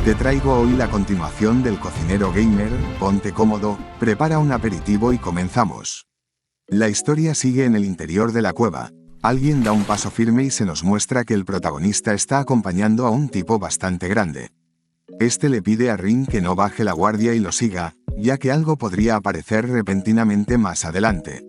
Te traigo hoy la continuación del Cocinero Gamer. Ponte cómodo, prepara un aperitivo y comenzamos. La historia sigue en el interior de la cueva. Alguien da un paso firme y se nos muestra que el protagonista está acompañando a un tipo bastante grande. Este le pide a Rin que no baje la guardia y lo siga, ya que algo podría aparecer repentinamente más adelante.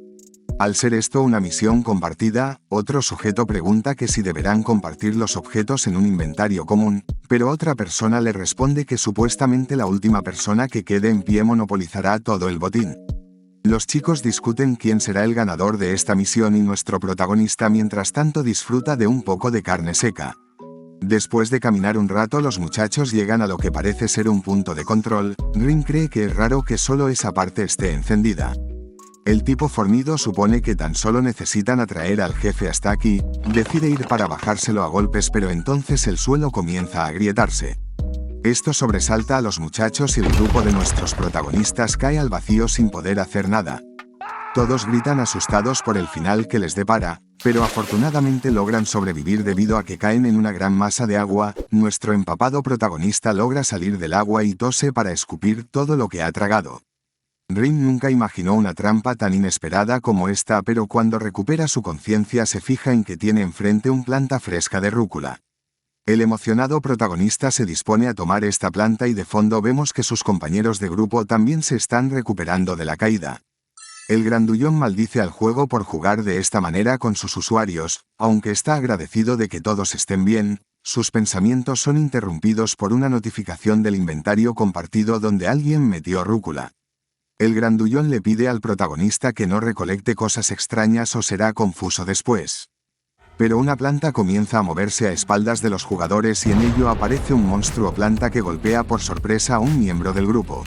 Al ser esto una misión compartida, otro sujeto pregunta que si deberán compartir los objetos en un inventario común, pero otra persona le responde que supuestamente la última persona que quede en pie monopolizará todo el botín. Los chicos discuten quién será el ganador de esta misión y nuestro protagonista mientras tanto disfruta de un poco de carne seca. Después de caminar un rato los muchachos llegan a lo que parece ser un punto de control. Rin cree que es raro que solo esa parte esté encendida. El tipo fornido supone que tan solo necesitan atraer al jefe hasta aquí, decide ir para bajárselo a golpes pero entonces el suelo comienza a agrietarse. Esto sobresalta a los muchachos y el grupo de nuestros protagonistas cae al vacío sin poder hacer nada. Todos gritan asustados por el final que les depara, pero afortunadamente logran sobrevivir debido a que caen en una gran masa de agua. Nuestro empapado protagonista logra salir del agua y tose para escupir todo lo que ha tragado. Rin nunca imaginó una trampa tan inesperada como esta, pero cuando recupera su conciencia se fija en que tiene enfrente una planta fresca de rúcula. El emocionado protagonista se dispone a tomar esta planta y de fondo vemos que sus compañeros de grupo también se están recuperando de la caída. El grandullón maldice al juego por jugar de esta manera con sus usuarios, aunque está agradecido de que todos estén bien, sus pensamientos son interrumpidos por una notificación del inventario compartido donde alguien metió rúcula. El grandullón le pide al protagonista que no recolecte cosas extrañas o será confuso después. Pero una planta comienza a moverse a espaldas de los jugadores y en ello aparece un monstruo planta que golpea por sorpresa a un miembro del grupo.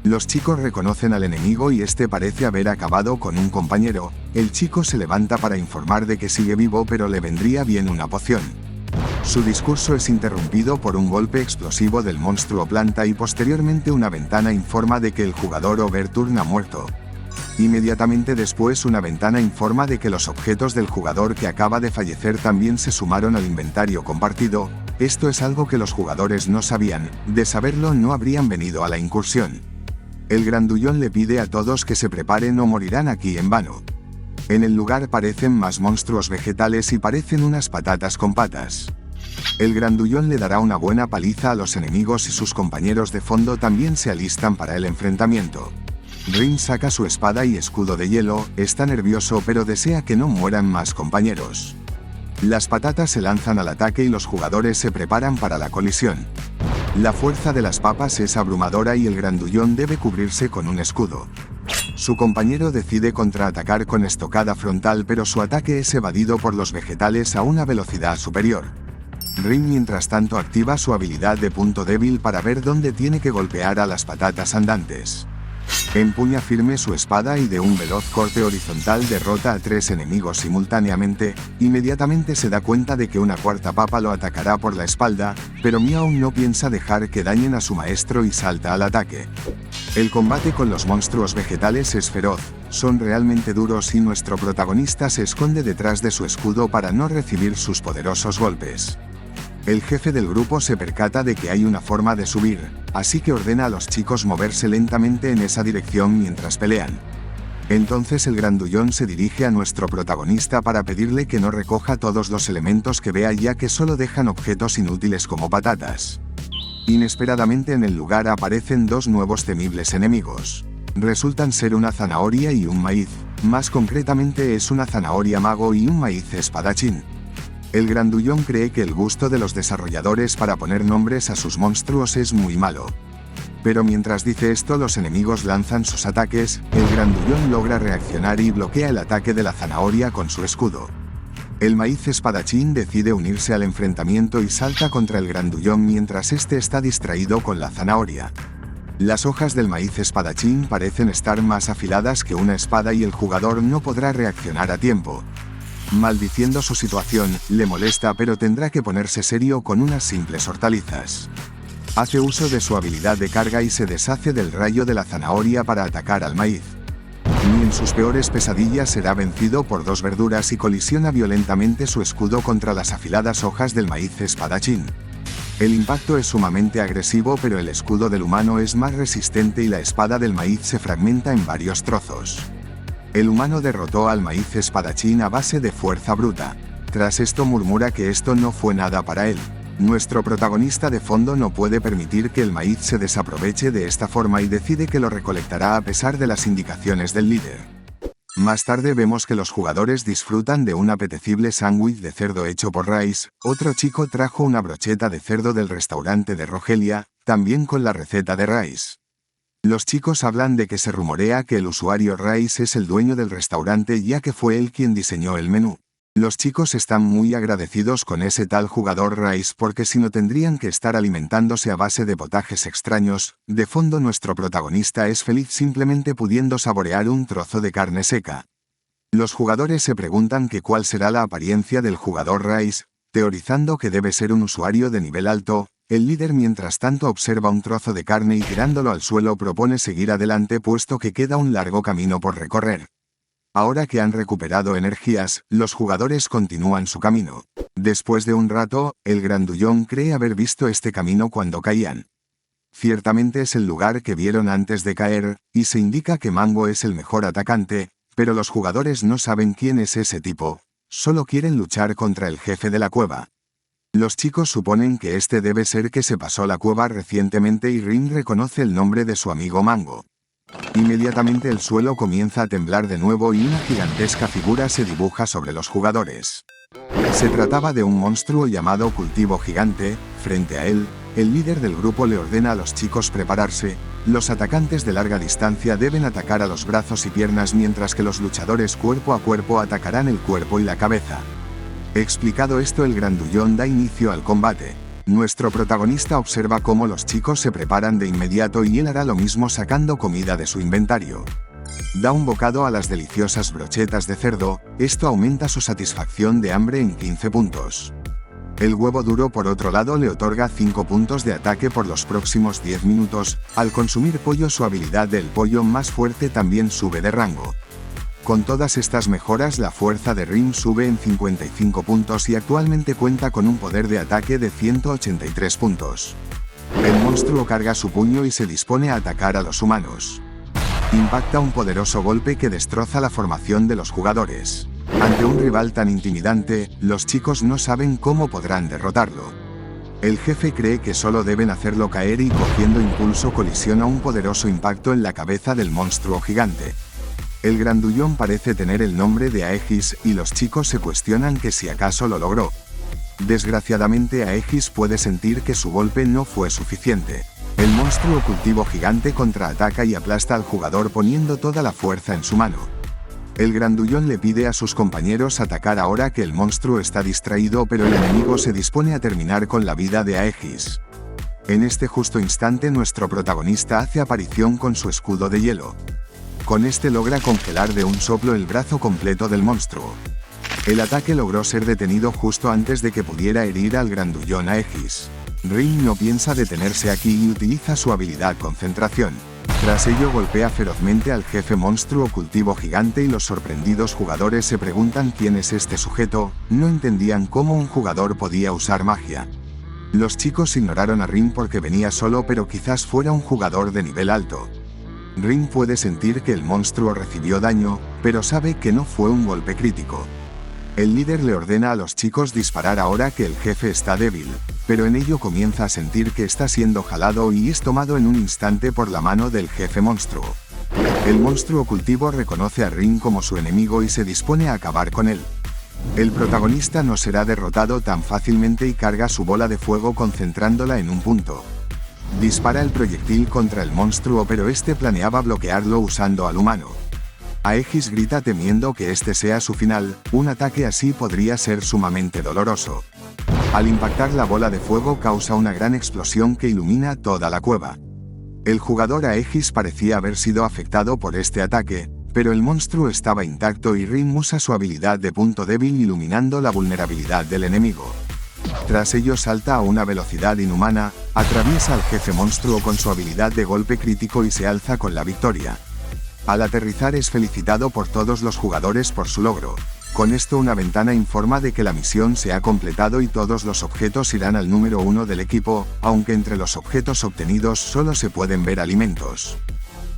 Los chicos reconocen al enemigo y este parece haber acabado con un compañero. El chico se levanta para informar de que sigue vivo pero le vendría bien una poción. Su discurso es interrumpido por un golpe explosivo del monstruo planta y posteriormente una ventana informa de que el jugador Overturn ha muerto. Inmediatamente después una ventana informa de que los objetos del jugador que acaba de fallecer también se sumaron al inventario compartido. Esto es algo que los jugadores no sabían, de saberlo no habrían venido a la incursión. El grandullón le pide a todos que se preparen o morirán aquí en vano. En el lugar aparecen más monstruos vegetales y parecen unas patatas con patas. El grandullón le dará una buena paliza a los enemigos y sus compañeros de fondo también se alistan para el enfrentamiento. Rin saca su espada y escudo de hielo, está nervioso pero desea que no mueran más compañeros. Las patatas se lanzan al ataque y los jugadores se preparan para la colisión. La fuerza de las papas es abrumadora y el grandullón debe cubrirse con un escudo. Su compañero decide contraatacar con estocada frontal pero su ataque es evadido por los vegetales a una velocidad superior. Rin mientras tanto activa su habilidad de punto débil para ver dónde tiene que golpear a las patatas andantes. Empuña firme su espada y de un veloz corte horizontal derrota a 3 enemigos simultáneamente. Inmediatamente se da cuenta de que una cuarta papa lo atacará por la espalda, pero Miao no piensa dejar que dañen a su maestro y salta al ataque. El combate con los monstruos vegetales es feroz, son realmente duros y nuestro protagonista se esconde detrás de su escudo para no recibir sus poderosos golpes. El jefe del grupo se percata de que hay una forma de subir, así que ordena a los chicos moverse lentamente en esa dirección mientras pelean. Entonces el grandullón se dirige a nuestro protagonista para pedirle que no recoja todos los elementos que vea ya que solo dejan objetos inútiles como patatas. Inesperadamente en el lugar aparecen 2 nuevos temibles enemigos. Resultan ser una zanahoria y un maíz, más concretamente es una zanahoria mago y un maíz espadachín. El grandullón cree que el gusto de los desarrolladores para poner nombres a sus monstruos es muy malo. Pero mientras dice esto los enemigos lanzan sus ataques, el grandullón logra reaccionar y bloquea el ataque de la zanahoria con su escudo. El maíz espadachín decide unirse al enfrentamiento y salta contra el grandullón mientras este está distraído con la zanahoria. Las hojas del maíz espadachín parecen estar más afiladas que una espada y el jugador no podrá reaccionar a tiempo. Maldiciendo su situación, le molesta pero tendrá que ponerse serio con unas simples hortalizas. Hace uso de su habilidad de carga y se deshace del rayo de la zanahoria para atacar al maíz. Ni en sus peores pesadillas será vencido por 2 verduras y colisiona violentamente su escudo contra las afiladas hojas del maíz espadachín. El impacto es sumamente agresivo, pero el escudo del humano es más resistente y la espada del maíz se fragmenta en varios trozos. El humano derrotó al maíz espadachín a base de fuerza bruta. Tras esto murmura que esto no fue nada para él. Nuestro protagonista de fondo no puede permitir que el maíz se desaproveche de esta forma y decide que lo recolectará a pesar de las indicaciones del líder. Más tarde vemos que los jugadores disfrutan de un apetecible sándwich de cerdo hecho por Rice. Otro chico trajo una brocheta de cerdo del restaurante de Rogelia, también con la receta de Rice. Los chicos hablan de que se rumorea que el usuario Rice es el dueño del restaurante, ya que fue él quien diseñó el menú. Los chicos están muy agradecidos con ese tal jugador Rice porque si no tendrían que estar alimentándose a base de potajes extraños. De fondo nuestro protagonista es feliz simplemente pudiendo saborear un trozo de carne seca. Los jugadores se preguntan que cuál será la apariencia del jugador Rice, teorizando que debe ser un usuario de nivel alto. El líder mientras tanto observa un trozo de carne y tirándolo al suelo propone seguir adelante puesto que queda un largo camino por recorrer. Ahora que han recuperado energías, los jugadores continúan su camino. Después de un rato, el grandullón cree haber visto este camino cuando caían. Ciertamente es el lugar que vieron antes de caer, y se indica que Mango es el mejor atacante, pero los jugadores no saben quién es ese tipo, solo quieren luchar contra el jefe de la cueva. Los chicos suponen que este debe ser que se pasó la cueva recientemente y Rin reconoce el nombre de su amigo Mango. Inmediatamente el suelo comienza a temblar de nuevo y una gigantesca figura se dibuja sobre los jugadores. Se trataba de un monstruo llamado Cultivo Gigante. Frente a él, el líder del grupo le ordena a los chicos prepararse. Los atacantes de larga distancia deben atacar a los brazos y piernas mientras que los luchadores cuerpo a cuerpo atacarán el cuerpo y la cabeza. Explicado esto, el grandullón da inicio al combate. Nuestro protagonista observa cómo los chicos se preparan de inmediato y él hará lo mismo sacando comida de su inventario. Da un bocado a las deliciosas brochetas de cerdo, esto aumenta su satisfacción de hambre en 15 puntos. El huevo duro por otro lado le otorga 5 puntos de ataque por los próximos 10 minutos, al consumir pollo su habilidad del pollo más fuerte también sube de rango. Con todas estas mejoras la fuerza de Rin sube en 55 puntos y actualmente cuenta con un poder de ataque de 183 puntos. El monstruo carga su puño y se dispone a atacar a los humanos. Impacta un poderoso golpe que destroza la formación de los jugadores. Ante un rival tan intimidante, los chicos no saben cómo podrán derrotarlo. El jefe cree que solo deben hacerlo caer y cogiendo impulso colisiona un poderoso impacto en la cabeza del monstruo gigante. El grandullón parece tener el nombre de Aegis y los chicos se cuestionan que si acaso lo logró. Desgraciadamente Aegis puede sentir que su golpe no fue suficiente. El monstruo Cultivo Gigante contraataca y aplasta al jugador poniendo toda la fuerza en su mano. El grandullón le pide a sus compañeros atacar ahora que el monstruo está distraído, pero el enemigo se dispone a terminar con la vida de Aegis. En este justo instante nuestro protagonista hace aparición con su escudo de hielo. Con este logra congelar de un soplo el brazo completo del monstruo. El ataque logró ser detenido justo antes de que pudiera herir al grandullón Aegis. Rin no piensa detenerse aquí y utiliza su habilidad concentración. Tras ello golpea ferozmente al jefe monstruo Cultivo Gigante y los sorprendidos jugadores se preguntan quién es este sujeto, no entendían cómo un jugador podía usar magia. Los chicos ignoraron a Rin porque venía solo, pero quizás fuera un jugador de nivel alto. Rin puede sentir que el monstruo recibió daño, pero sabe que no fue un golpe crítico. El líder le ordena a los chicos disparar ahora que el jefe está débil, pero en ello comienza a sentir que está siendo jalado y es tomado en un instante por la mano del jefe monstruo. El monstruo Cultivo reconoce a Rin como su enemigo y se dispone a acabar con él. El protagonista no será derrotado tan fácilmente y carga su bola de fuego concentrándola en un punto. Dispara el proyectil contra el monstruo, pero este planeaba bloquearlo usando al humano. Aegis grita temiendo que este sea su final, un ataque así podría ser sumamente doloroso. Al impactar la bola de fuego causa una gran explosión que ilumina toda la cueva. El jugador Aegis parecía haber sido afectado por este ataque, pero el monstruo estaba intacto y Rin usa su habilidad de punto débil iluminando la vulnerabilidad del enemigo. Tras ello salta a una velocidad inhumana, atraviesa al jefe monstruo con su habilidad de golpe crítico y se alza con la victoria. Al aterrizar es felicitado por todos los jugadores por su logro. Con esto una ventana informa de que la misión se ha completado y todos los objetos irán al número 1 del equipo, aunque entre los objetos obtenidos solo se pueden ver alimentos.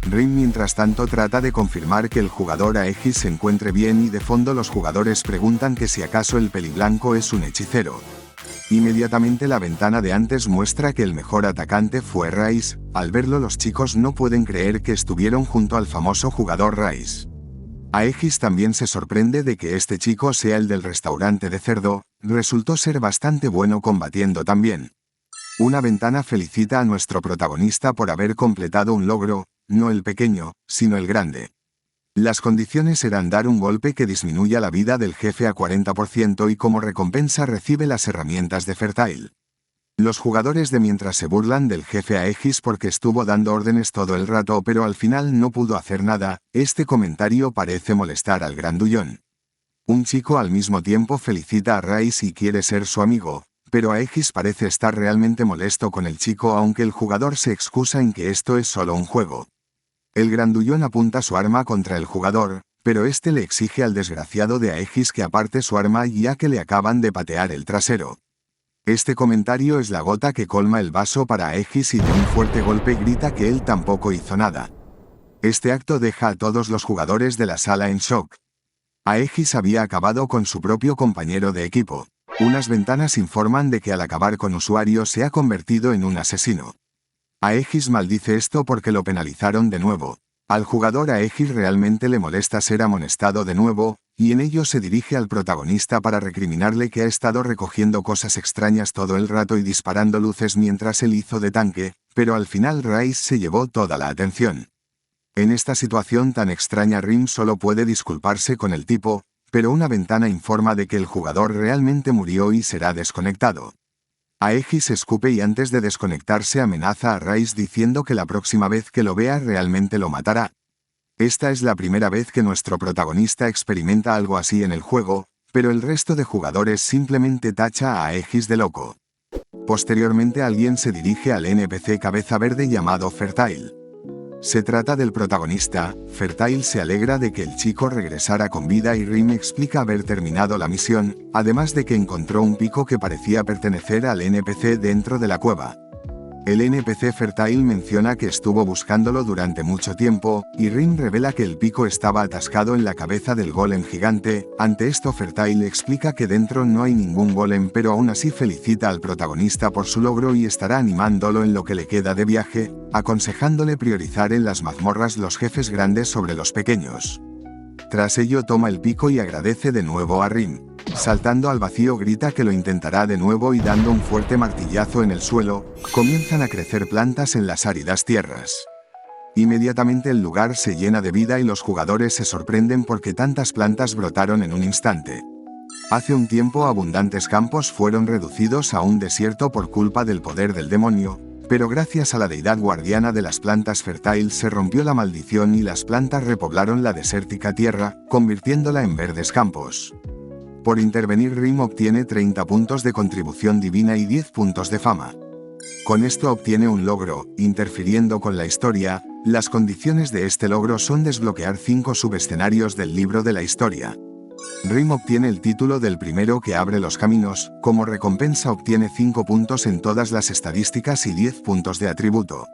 Rim mientras tanto trata de confirmar que el jugador Aegis se encuentre bien y de fondo los jugadores preguntan que si acaso el peliblanco es un hechicero. Inmediatamente la ventana de antes muestra que el mejor atacante fue Rice. Al verlo los chicos no pueden creer que estuvieron junto al famoso jugador Rice. Aegis también se sorprende de que este chico sea el del restaurante de cerdo, resultó ser bastante bueno combatiendo también. Una ventana felicita a nuestro protagonista por haber completado un logro, no el pequeño, sino el grande. Las condiciones eran dar un golpe que disminuya la vida del jefe a 40% y como recompensa recibe las herramientas de Fertile. Los jugadores de mientras se burlan del jefe Aegis porque estuvo dando órdenes todo el rato pero al final no pudo hacer nada. Este comentario parece molestar al grandullón. Un chico al mismo tiempo felicita a Rice y quiere ser su amigo, pero Aegis parece estar realmente molesto con el chico aunque el jugador se excusa en que esto es solo un juego. El grandullón apunta su arma contra el jugador, pero este le exige al desgraciado de Aegis que aparte su arma ya que le acaban de patear el trasero. Este comentario es la gota que colma el vaso para Aegis y de un fuerte golpe grita que él tampoco hizo nada. Este acto deja a todos los jugadores de la sala en shock. Aegis había acabado con su propio compañero de equipo. Unas ventanas informan de que al acabar con usuario se ha convertido en un asesino. Aegis maldice esto porque lo penalizaron de nuevo. Al jugador Aegis realmente le molesta ser amonestado de nuevo, y en ello se dirige al protagonista para recriminarle que ha estado recogiendo cosas extrañas todo el rato y disparando luces mientras él hizo de tanque, pero al final Rice se llevó toda la atención. En esta situación tan extraña Rim solo puede disculparse con el tipo, pero una ventana informa de que el jugador realmente murió y será desconectado. Aegis escupe y antes de desconectarse amenaza a Rice diciendo que la próxima vez que lo vea realmente lo matará. Esta es la primera vez que nuestro protagonista experimenta algo así en el juego, pero el resto de jugadores simplemente tacha a Aegis de loco. Posteriormente alguien se dirige al NPC cabeza verde llamado Fertile. Se trata del protagonista. Fertile se alegra de que el chico regresara con vida y Rim explica haber terminado la misión, además de que encontró un pico que parecía pertenecer al NPC dentro de la cueva. El NPC Fertile menciona que estuvo buscándolo durante mucho tiempo, y Rim revela que el pico estaba atascado en la cabeza del golem gigante. Ante esto Fertile explica que dentro no hay ningún golem pero aún así felicita al protagonista por su logro y estará animándolo en lo que le queda de viaje, aconsejándole priorizar en las mazmorras los jefes grandes sobre los pequeños. Tras ello toma el pico y agradece de nuevo a Rim. Saltando al vacío grita que lo intentará de nuevo y dando un fuerte martillazo en el suelo, comienzan a crecer plantas en las áridas tierras. Inmediatamente el lugar se llena de vida y los jugadores se sorprenden porque tantas plantas brotaron en un instante. Hace un tiempo abundantes campos fueron reducidos a un desierto por culpa del poder del demonio, pero gracias a la deidad guardiana de las plantas Fertile se rompió la maldición y las plantas repoblaron la desértica tierra, convirtiéndola en verdes campos. Por intervenir Rim obtiene 30 puntos de contribución divina y 10 puntos de fama. Con esto obtiene un logro, interfiriendo con la historia. Las condiciones de este logro son desbloquear 5 subescenarios del libro de la historia. Rim obtiene el título del primero que abre los caminos. Como recompensa obtiene 5 puntos en todas las estadísticas y 10 puntos de atributo.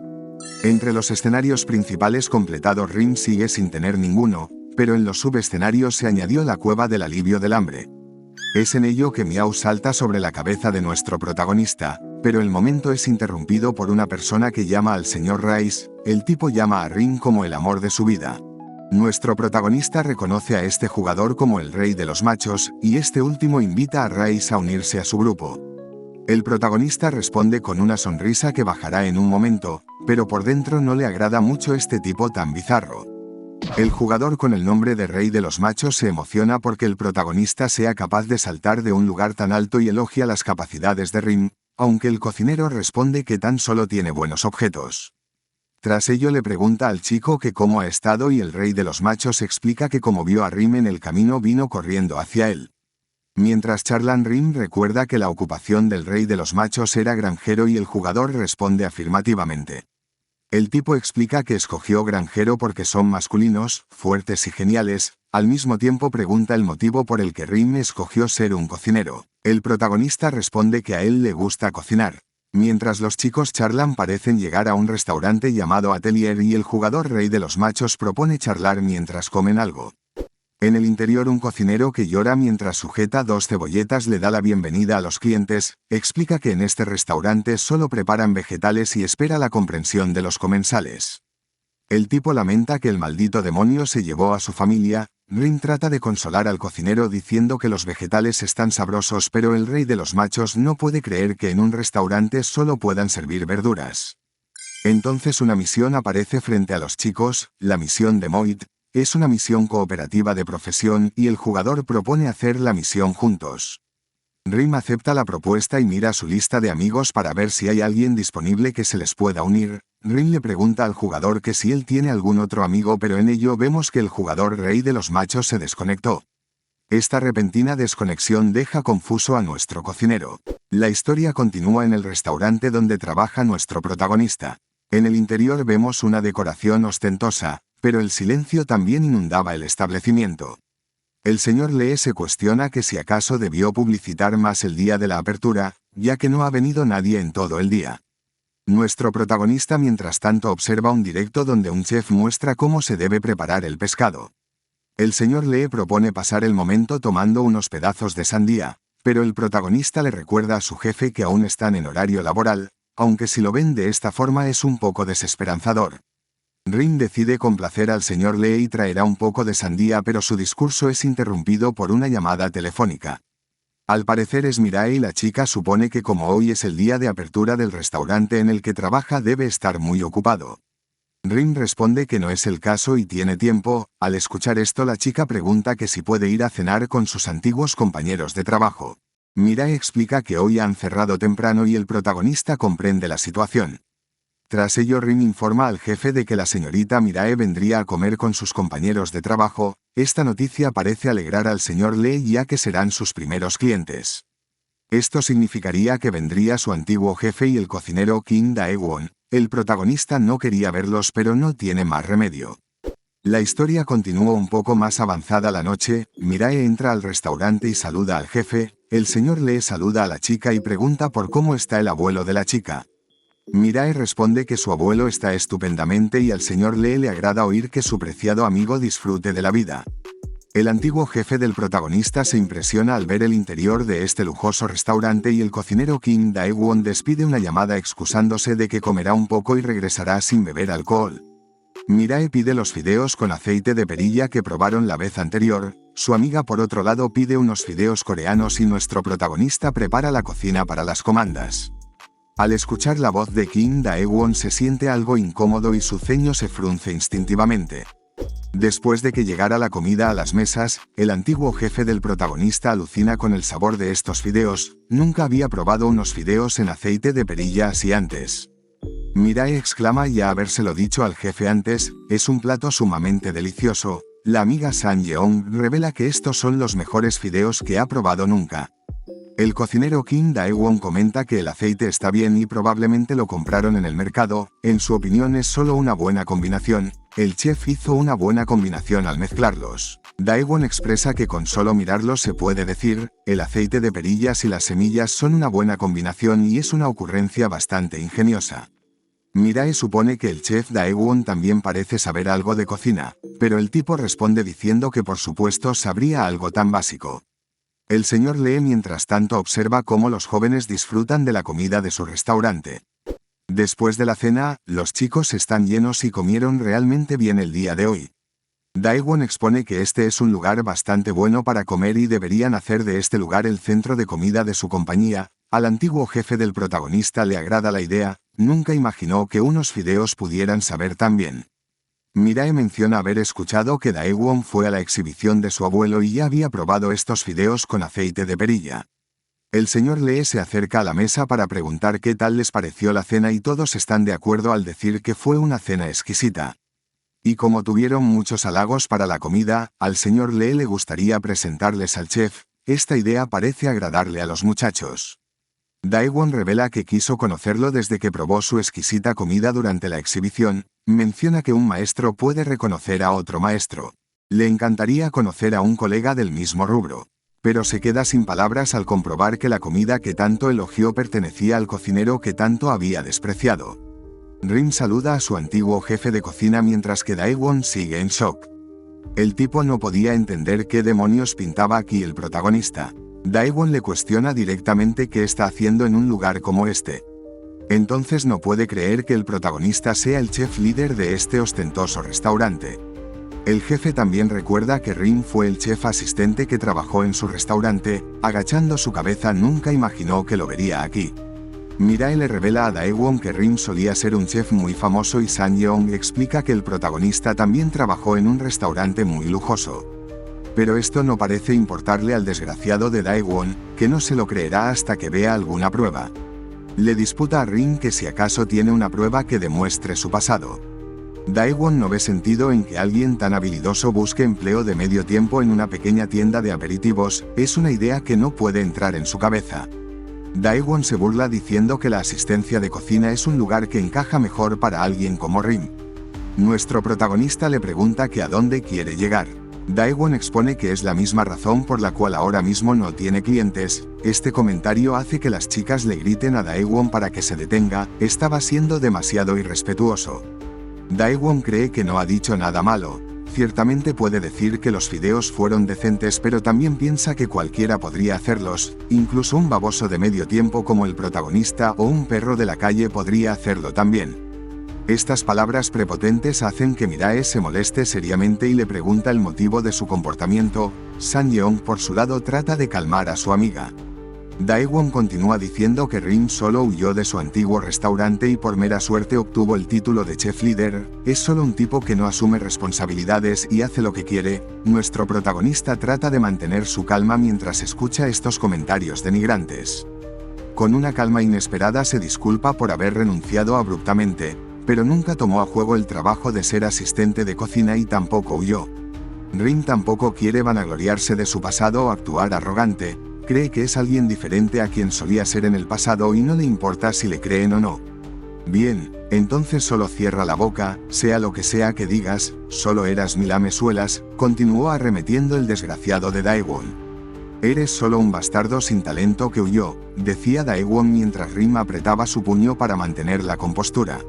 Entre los escenarios principales completados Rim sigue sin tener ninguno, pero en los subescenarios se añadió la cueva del alivio del hambre. Es en ello que Miau salta sobre la cabeza de nuestro protagonista, pero el momento es interrumpido por una persona que llama al señor Rice. El tipo llama a Rim como el amor de su vida. Nuestro protagonista reconoce a este jugador como el rey de los machos, y este último invita a Rice a unirse a su grupo. El protagonista responde con una sonrisa que bajará en un momento, pero por dentro no le agrada mucho este tipo tan bizarro. El jugador con el nombre de Rey de los Machos se emociona porque el protagonista sea capaz de saltar de un lugar tan alto y elogia las capacidades de Rim, aunque el cocinero responde que tan solo tiene buenos objetos. Tras ello le pregunta al chico que cómo ha estado y el Rey de los Machos explica que como vio a Rim en el camino vino corriendo hacia él. Mientras charlan Rim recuerda que la ocupación del Rey de los Machos era granjero y el jugador responde afirmativamente. El tipo explica que escogió granjero porque son masculinos, fuertes y geniales, Al mismo tiempo pregunta el motivo por el que Rim escogió ser un cocinero. El protagonista responde que a él le gusta cocinar. Mientras los chicos charlan parecen llegar a un restaurante llamado Atelier y el jugador rey de los machos propone charlar mientras comen algo. En el interior un cocinero que llora mientras sujeta 2 cebolletas le da la bienvenida a los clientes, explica que en este restaurante solo preparan vegetales y espera la comprensión de los comensales. El tipo lamenta que el maldito demonio se llevó a su familia. Rim trata de consolar al cocinero diciendo que los vegetales están sabrosos, pero el rey de los machos no puede creer que en un restaurante solo puedan servir verduras. Entonces una misión aparece frente a los chicos, la misión de Moit. Es una misión cooperativa de profesión y el jugador propone hacer la misión juntos. Rim acepta la propuesta y mira su lista de amigos para ver si hay alguien disponible que se les pueda unir. Rim le pregunta al jugador que si él tiene algún otro amigo, pero en ello vemos que el jugador rey de los machos se desconectó. Esta repentina desconexión deja confuso a nuestro cocinero. La historia continúa en el restaurante donde trabaja nuestro protagonista. En el interior vemos una decoración ostentosa, pero el silencio también inundaba el establecimiento. El señor Lee se cuestiona que si acaso debió publicitar más el día de la apertura, ya que no ha venido nadie en todo el día. Nuestro protagonista mientras tanto observa un directo donde un chef muestra cómo se debe preparar el pescado. El señor Lee propone pasar el momento tomando unos pedazos de sandía, pero el protagonista le recuerda a su jefe que aún están en horario laboral, aunque si lo ven de esta forma es un poco desesperanzador. Rim decide complacer al señor Lee y traerá un poco de sandía, pero su discurso es interrumpido por una llamada telefónica. Al parecer es Mirai y la chica supone que como hoy es el día de apertura del restaurante en el que trabaja debe estar muy ocupado. Rim responde que no es el caso y tiene tiempo. Al escuchar esto la chica pregunta que si puede ir a cenar con sus antiguos compañeros de trabajo. Mirai explica que hoy han cerrado temprano y el protagonista comprende la situación. Tras ello Rim informa al jefe de que la señorita Mirae vendría a comer con sus compañeros de trabajo. Esta noticia parece alegrar al señor Lee ya que serán sus primeros clientes. Esto significaría que vendría su antiguo jefe y el cocinero Kim Dae-won. El protagonista no quería verlos pero no tiene más remedio. La historia continúa un poco más avanzada la noche. Mirae entra al restaurante y saluda al jefe. El señor Lee saluda a la chica y pregunta por cómo está el abuelo de la chica. Mirae responde que su abuelo está estupendamente y al señor Lee le agrada oír que su preciado amigo disfrute de la vida. El antiguo jefe del protagonista se impresiona al ver el interior de este lujoso restaurante y el cocinero Kim Dae-won despide una llamada excusándose de que comerá un poco y regresará sin beber alcohol. Mirae pide los fideos con aceite de perilla que probaron la vez anterior. Su amiga por otro lado pide unos fideos coreanos y nuestro protagonista prepara la cocina para las comandas. Al escuchar la voz de Kim Dae-won se siente algo incómodo y su ceño se frunce instintivamente. Después de que llegara la comida a las mesas, el antiguo jefe del protagonista alucina con el sabor de estos fideos. Nunca había probado unos fideos en aceite de perilla así antes. Mirae exclama ya habérselo dicho al jefe antes, es un plato sumamente delicioso. La amiga San Yeong revela que estos son los mejores fideos que ha probado nunca. El cocinero Kim Dae-won comenta que el aceite está bien y probablemente lo compraron en el mercado. En su opinión es solo una buena combinación. El chef hizo una buena combinación al mezclarlos. Dae-won expresa que con solo mirarlos se puede decir, el aceite de perillas y las semillas son una buena combinación y es una ocurrencia bastante ingeniosa. Mirae supone que el chef Dae-won también parece saber algo de cocina, pero el tipo responde diciendo que por supuesto sabría algo tan básico. El señor Lee mientras tanto observa cómo los jóvenes disfrutan de la comida de su restaurante. Después de la cena, los chicos están llenos y comieron realmente bien el día de hoy. Dae-won expone que este es un lugar bastante bueno para comer y deberían hacer de este lugar el centro de comida de su compañía. Al antiguo jefe del protagonista le agrada la idea, nunca imaginó que unos fideos pudieran saber tan bien. Mirae menciona haber escuchado que Dae-won fue a la exhibición de su abuelo y ya había probado estos fideos con aceite de perilla. El señor Lee se acerca a la mesa para preguntar qué tal les pareció la cena y todos están de acuerdo al decir que fue una cena exquisita. Y como tuvieron muchos halagos para la comida, al señor Lee le gustaría presentarles al chef. Esta idea parece agradarle a los muchachos. Dae-won revela que quiso conocerlo desde que probó su exquisita comida durante la exhibición. Menciona que un maestro puede reconocer a otro maestro. Le encantaría conocer a un colega del mismo rubro, pero se queda sin palabras al comprobar que la comida que tanto elogió pertenecía al cocinero que tanto había despreciado. Rim saluda a su antiguo jefe de cocina mientras que Daewon sigue en shock. El tipo no podía entender qué demonios pintaba aquí el protagonista. Daewon le cuestiona directamente qué está haciendo en un lugar como este. Entonces no puede creer que el protagonista sea el chef líder de este ostentoso restaurante. El jefe también recuerda que Rim fue el chef asistente que trabajó en su restaurante. Agachando su cabeza, nunca imaginó que lo vería aquí. Mirae le revela a Daewon que Rim solía ser un chef muy famoso y San Yeong explica que el protagonista también trabajó en un restaurante muy lujoso. Pero esto no parece importarle al desgraciado de Daewon, que no se lo creerá hasta que vea alguna prueba. Le disputa a Rim que si acaso tiene una prueba que demuestre su pasado. Daewon no ve sentido en que alguien tan habilidoso busque empleo de medio tiempo en una pequeña tienda de aperitivos. Es una idea que no puede entrar en su cabeza. Daewon se burla diciendo que la asistencia de cocina es un lugar que encaja mejor para alguien como Rim. Nuestro protagonista le pregunta que a dónde quiere llegar. Daewon expone que es la misma razón por la cual ahora mismo no tiene clientes. Este comentario hace que las chicas le griten a Daewon para que se detenga. Estaba siendo demasiado irrespetuoso. Daewon cree que no ha dicho nada malo. Ciertamente puede decir que los fideos fueron decentes, pero también piensa que cualquiera podría hacerlos, incluso un baboso de medio tiempo como el protagonista o un perro de la calle podría hacerlo también. Estas palabras prepotentes hacen que Mirae se moleste seriamente y le pregunta el motivo de su comportamiento. San Yeong por su lado trata de calmar a su amiga. Daewon continúa diciendo que Rim solo huyó de su antiguo restaurante y por mera suerte obtuvo el título de chef líder. Es solo un tipo que no asume responsabilidades y hace lo que quiere. Nuestro protagonista trata de mantener su calma mientras escucha estos comentarios denigrantes. Con una calma inesperada se disculpa por haber renunciado abruptamente, pero nunca tomó a juego el trabajo de ser asistente de cocina y tampoco huyó. Rim tampoco quiere vanagloriarse de su pasado o actuar arrogante. Cree que es alguien diferente a quien solía ser en el pasado y no le importa si le creen o no. Bien, entonces solo cierra la boca, sea lo que sea que digas, solo eras mi lamezuelas, continuó arremetiendo el desgraciado de Daewon. Eres solo un bastardo sin talento que huyó, decía Daewon mientras Rim apretaba su puño para mantener la compostura.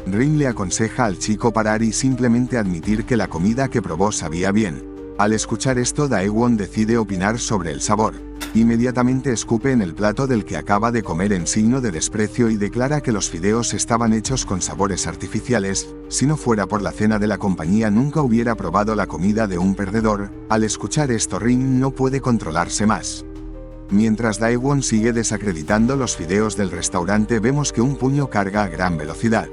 Rim le aconseja al chico parar y simplemente admitir que la comida que probó sabía bien. Al escuchar esto, Daewon decide opinar sobre el sabor. Inmediatamente escupe en el plato del que acaba de comer en signo de desprecio y declara que los fideos estaban hechos con sabores artificiales. Si no fuera por la cena de la compañía nunca hubiera probado la comida de un perdedor. Al escuchar esto, Rim no puede controlarse más. Mientras Daewon sigue desacreditando los fideos del restaurante, vemos que un puño carga a gran velocidad.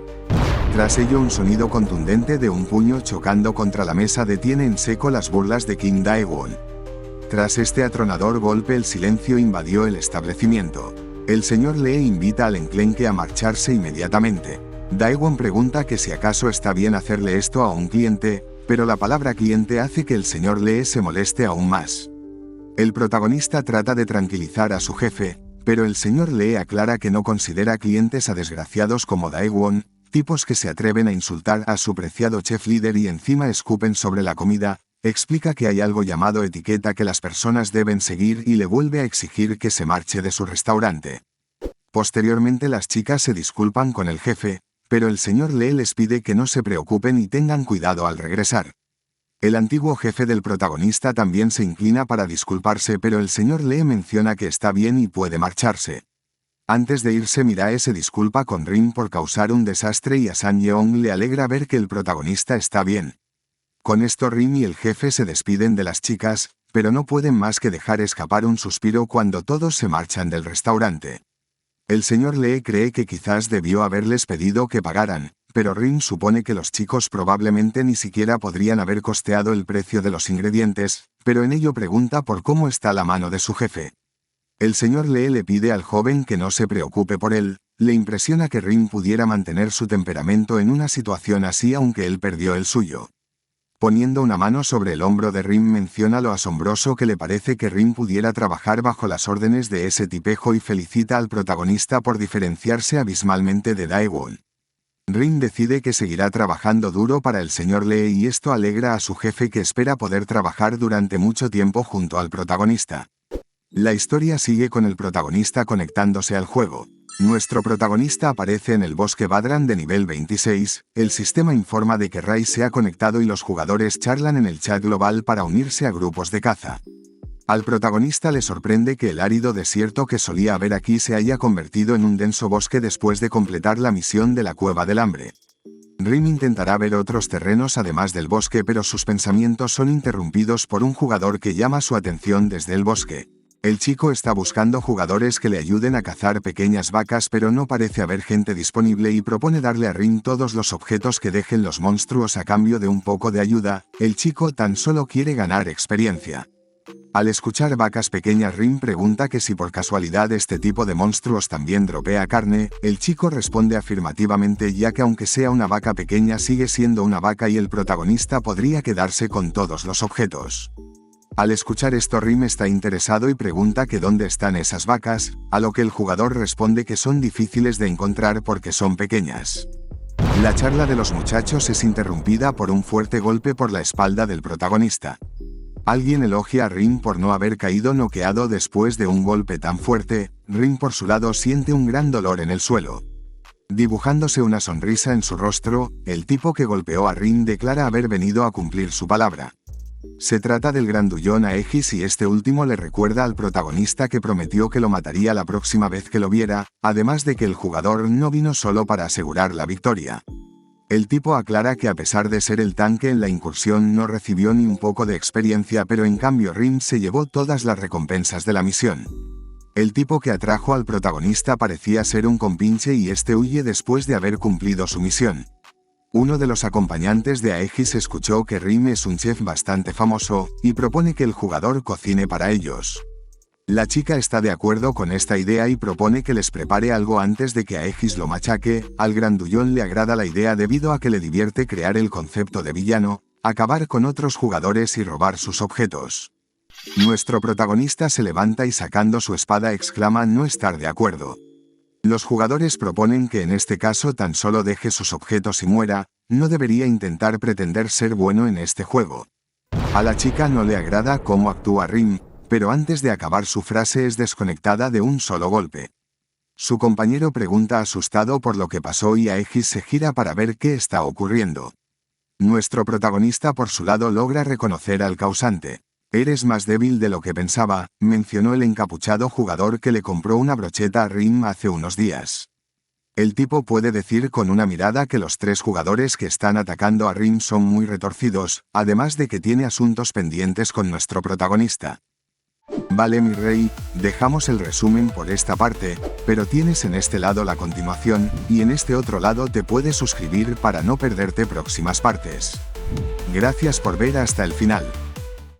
Tras ello, un sonido contundente de un puño chocando contra la mesa detiene en seco las burlas de King Daewon. Tras este atronador golpe, el silencio invadió el establecimiento. El señor Lee invita al enclenque a marcharse inmediatamente. Daewon pregunta que si acaso está bien hacerle esto a un cliente, pero la palabra cliente hace que el señor Lee se moleste aún más. El protagonista trata de tranquilizar a su jefe, pero el señor Lee aclara que no considera clientes a desgraciados como Daewon, tipos que se atreven a insultar a su preciado chef líder y encima escupen sobre la comida. Explica que hay algo llamado etiqueta que las personas deben seguir y le vuelve a exigir que se marche de su restaurante. Posteriormente las chicas se disculpan con el jefe, pero el señor Lee les pide que no se preocupen y tengan cuidado al regresar. El antiguo jefe del protagonista también se inclina para disculparse, pero el señor Lee menciona que está bien y puede marcharse. Antes de irse, Mirae se disculpa con Rim por causar un desastre y a San Yeong le alegra ver que el protagonista está bien. Con esto Rim y el jefe se despiden de las chicas, pero no pueden más que dejar escapar un suspiro cuando todos se marchan del restaurante. El señor Lee cree que quizás debió haberles pedido que pagaran, pero Rim supone que los chicos probablemente ni siquiera podrían haber costeado el precio de los ingredientes, pero en ello pregunta por cómo está la mano de su jefe. El señor Lee le pide al joven que no se preocupe por él. Le impresiona que Rim pudiera mantener su temperamento en una situación así aunque él perdió el suyo. Poniendo una mano sobre el hombro de Rim, menciona lo asombroso que le parece que Rim pudiera trabajar bajo las órdenes de ese tipejo y felicita al protagonista por diferenciarse abismalmente de Daewon. Rim decide que seguirá trabajando duro para el señor Lee y esto alegra a su jefe que espera poder trabajar durante mucho tiempo junto al protagonista. La historia sigue con el protagonista conectándose al juego. Nuestro protagonista aparece en el bosque Badran de nivel 26, el sistema informa de que Ray se ha conectado y los jugadores charlan en el chat global para unirse a grupos de caza. Al protagonista le sorprende que el árido desierto que solía haber aquí se haya convertido en un denso bosque después de completar la misión de la Cueva del Hambre. Rim intentará ver otros terrenos además del bosque, pero sus pensamientos son interrumpidos por un jugador que llama su atención desde el bosque. El chico está buscando jugadores que le ayuden a cazar pequeñas vacas, pero no parece haber gente disponible y propone darle a Rim todos los objetos que dejen los monstruos a cambio de un poco de ayuda. El chico tan solo quiere ganar experiencia. Al escuchar vacas pequeñas, Rim pregunta que si por casualidad este tipo de monstruos también dropea carne. El chico responde afirmativamente, ya que aunque sea una vaca pequeña sigue siendo una vaca y el protagonista podría quedarse con todos los objetos. Al escuchar esto, Rim está interesado y pregunta que dónde están esas vacas, a lo que el jugador responde que son difíciles de encontrar porque son pequeñas. La charla de los muchachos es interrumpida por un fuerte golpe por la espalda del protagonista. Alguien elogia a Rim por no haber caído noqueado después de un golpe tan fuerte. Rim por su lado siente un gran dolor en el suelo. Dibujándose una sonrisa en su rostro, el tipo que golpeó a Rim declara haber venido a cumplir su palabra. Se trata del grandullón Aegis y este último le recuerda al protagonista que prometió que lo mataría la próxima vez que lo viera, además de que el jugador no vino solo para asegurar la victoria. El tipo aclara que a pesar de ser el tanque en la incursión no recibió ni un poco de experiencia, pero en cambio Rim se llevó todas las recompensas de la misión. El tipo que atrajo al protagonista parecía ser un compinche y este huye después de haber cumplido su misión. Uno de los acompañantes de Aegis escuchó que Rim es un chef bastante famoso y propone que el jugador cocine para ellos. La chica está de acuerdo con esta idea y propone que les prepare algo antes de que Aegis lo machaque. Al grandullón le agrada la idea debido a que le divierte crear el concepto de villano, acabar con otros jugadores y robar sus objetos. Nuestro protagonista se levanta y sacando su espada exclama no estar de acuerdo. Los jugadores proponen que en este caso tan solo deje sus objetos y muera, no debería intentar pretender ser bueno en este juego. A la chica no le agrada cómo actúa Rim, pero antes de acabar su frase es desconectada de un solo golpe. Su compañero pregunta asustado por lo que pasó y Aegis se gira para ver qué está ocurriendo. Nuestro protagonista por su lado logra reconocer al causante. Eres más débil de lo que pensaba, mencionó el encapuchado jugador que le compró una brocheta a Rim hace unos días. El tipo puede decir con una mirada que los tres jugadores que están atacando a Rim son muy retorcidos, además de que tiene asuntos pendientes con nuestro protagonista. Vale mi rey, dejamos el resumen por esta parte, pero tienes en este lado la continuación, y en este otro lado te puedes suscribir para no perderte próximas partes. Gracias por ver hasta el final.